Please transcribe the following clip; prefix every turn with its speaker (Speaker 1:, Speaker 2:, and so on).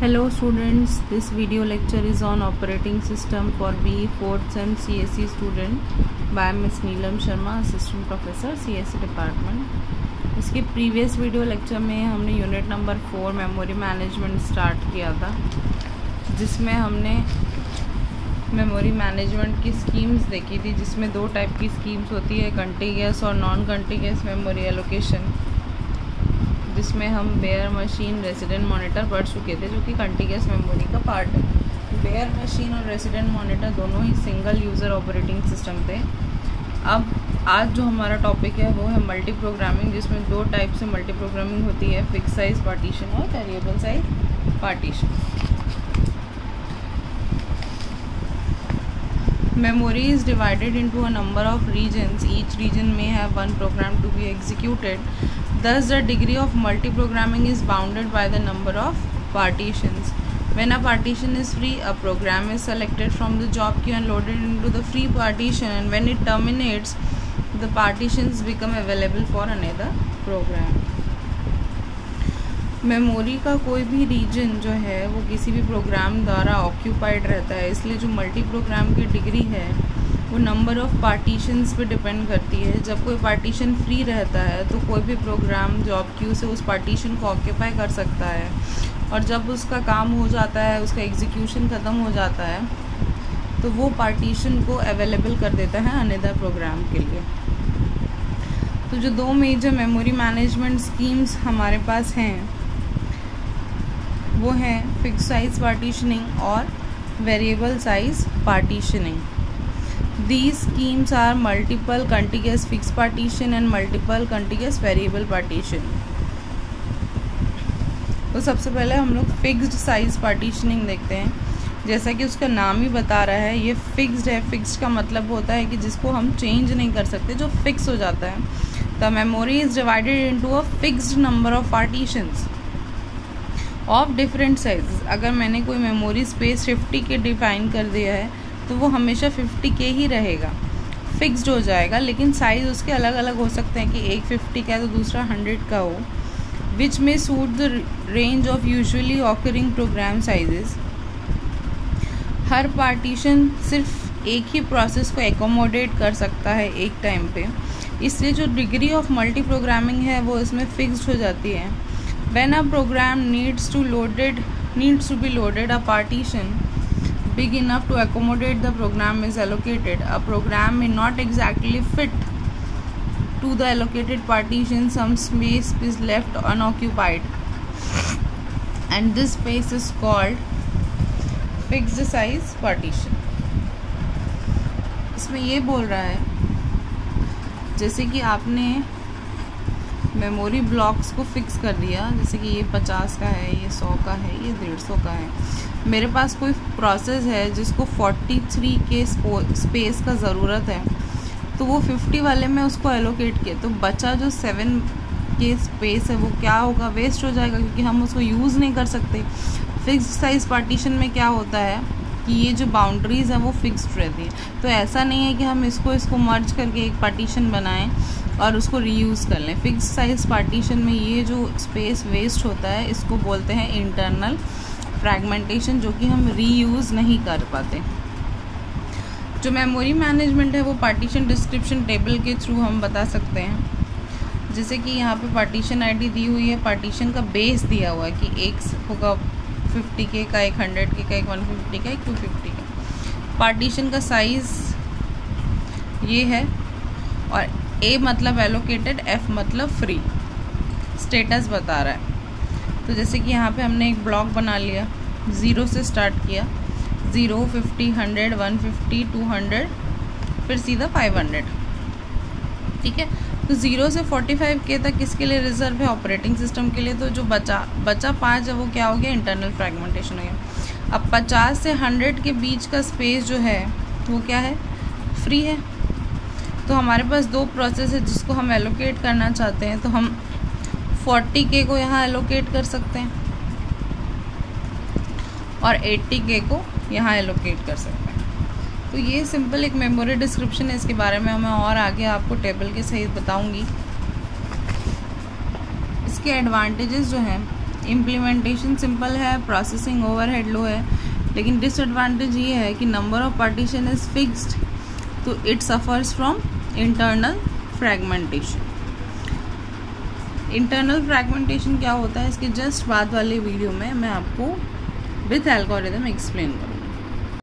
Speaker 1: Hello students, this video lecture is on operating system for BE 4th Sem CSE student by Ms. Neelam Sharma, Assistant Professor CSE Department। इसके previous video lecture में हमने unit number 4 memory management start किया था, जिसमें हमने memory management की schemes देखी थी, जिसमें दो टाइप की स्कीम्स होती है, कंटिन्यूअस और नॉन कंटिन्यूअस मेमोरी एलोकेशन, जिसमें हम बेयर मशीन, रेसिडेंट मॉनिटर पढ़ चुके थे, जो कि कंटिन्यूअस मेमोरी का पार्ट है। बेयर मशीन और रेसिडेंट मॉनिटर दोनों ही सिंगल यूज़र ऑपरेटिंग सिस्टम थे। अब आज जो हमारा टॉपिक है वो है मल्टी प्रोग्रामिंग, जिसमें दो टाइप से मल्टी प्रोग्रामिंग होती है, फिक्स साइज पार्टीशन और variable size partition. Memory is divided into a number of regions. Each region may have one program to be executed. Thus, the degree of multi-programming is bounded by the number of partitions. When a partition is free, a program is selected from the job queue and loaded into the free partition. And when it terminates, the partitions become available for another program. Memory का कोई भी reason जो है वो किसी भी programme द्वारा occupied रहता है, इसलिए जो मल्टी प्रोग्राम की डिग्री है वो नंबर ऑफ़ पार्टीशंस पे डिपेंड करती है। जब कोई पार्टीशन फ्री रहता है तो कोई भी प्रोग्राम जॉब क्यू से उस पार्टीशन को ऑक्यूपाई कर सकता है, और जब उसका काम हो जाता है, उसका एग्जीक्यूशन ख़त्म हो जाता है, तो वो पार्टीशन को अवेलेबल कर देता है अनदर प्रोग्राम के लिए। तो जो दो मेजर मेमोरी मैनेजमेंट स्कीम्स हमारे पास हैं वो हैं फिक्स साइज पार्टीशनिंग और variable size partitioning. These schemes are multiple contiguous fixed partition and multiple contiguous variable partition। तो सबसे पहले हम लोग फिक्स्ड साइज पार्टीशनिंग देखते हैं। जैसा कि उसका नाम ही बता रहा है, ये फिक्स्ड है। फिक्स्ड का मतलब होता है कि जिसको हम चेंज नहीं कर सकते, जो फिक्स हो जाता है। The memory is divided into a fixed number of partitions of different sizes. अगर मैंने कोई मेमोरी स्पेस 50 के डिफाइन कर दिया है तो वो हमेशा 50 के ही रहेगा, फिक्स्ड हो जाएगा, लेकिन साइज़ उसके अलग अलग हो सकते हैं कि एक 50 का है तो दूसरा 100 का हो, विच में suit the range of usually occurring program sizes. हर पार्टीशन सिर्फ एक ही प्रोसेस को एकोमोडेट कर सकता है एक टाइम पे, इसलिए जो डिग्री ऑफ मल्टी प्रोग्रामिंग है वो इसमें फिक्स्ड हो जाती है। When a program needs to be loaded, a partition big enough to accommodate the program is allocated. A program may not exactly fit to the allocated partition. Some space is left unoccupied, and this space is called fixed size partition। इसमें ये बोल रहा है जैसे कि आपने memory blocks को fix कर दिया, जैसे कि ये 50 का है, ये 100 का है, ये 150 का है। मेरे पास कोई प्रोसेस है जिसको 43 के स्पेस का ज़रूरत है, तो वो 50 वाले में उसको एलोकेट किया, तो बचा जो 7 के स्पेस है वो क्या होगा, वेस्ट हो जाएगा, क्योंकि हम उसको यूज़ नहीं कर सकते। फिक्स्ड साइज पार्टीशन में क्या होता है कि ये जो बाउंड्रीज़ हैं वो फिक्स्ड रहती है। तो ऐसा नहीं है कि हम इसको मर्ज करके एक पार्टीशन बनाएं और उसको रीयूज़ कर लें। फिक्स साइज पार्टीशन में ये जो स्पेस वेस्ट होता है इसको बोलते हैं इंटरनल फ्रैगमेंटेशन, जो कि हम रीयूज़ नहीं कर पाते। जो मेमोरी मैनेजमेंट है वो पार्टीशन डिस्क्रिप्शन टेबल के थ्रू हम बता सकते हैं। जैसे कि यहाँ पे पार्टीशन आईडी दी हुई है, पार्टीशन का बेस दिया हुआ है कि एक होगा 50 के का, एक 100 के का, एक 150 का, एक 250 का। पार्टीशन का साइज़ ये है, और ए मतलब एलोकेटेड, एफ मतलब फ्री। स्टेटस बता रहा है। तो जैसे कि यहाँ पे हमने एक ब्लॉक बना लिया, 0 से स्टार्ट किया, 0, 50, 100, 150, 200, फिर सीधा 500। ठीक है, तो 0 से 45 के तक किसके लिए रिजर्व है, ऑपरेटिंग सिस्टम के लिए। तो जो बचा 5 है वो क्या हो गया, इंटरनल फ्रैगमेंटेशन हो गया। अब 50 से 100 के बीच का स्पेस जो है वो क्या है, फ्री है। तो हमारे पास दो प्रोसेस है जिसको हम एलोकेट करना चाहते हैं, तो हम 40 के को यहाँ एलोकेट कर सकते हैं और 80 के को यहाँ एलोकेट कर सकते हैं। तो ये सिंपल एक मेमोरी डिस्क्रिप्शन है, इसके बारे में मैं और आगे आपको टेबल के सहित बताऊंगी। इसके एडवांटेजेस जो हैं इम्प्लीमेंटेशन सिंपल है, प्रोसेसिंग ओवरहेड लो है, लेकिन डिसएडवांटेज ये है कि number of partition is fixed, तो it suffers from internal fragmentation. Internal fragmentation क्या होता है, इसके जस्ट बाद वाले वीडियो में मैं आपको विथ एल्गोरिथम एक्सप्लेन करूँगी।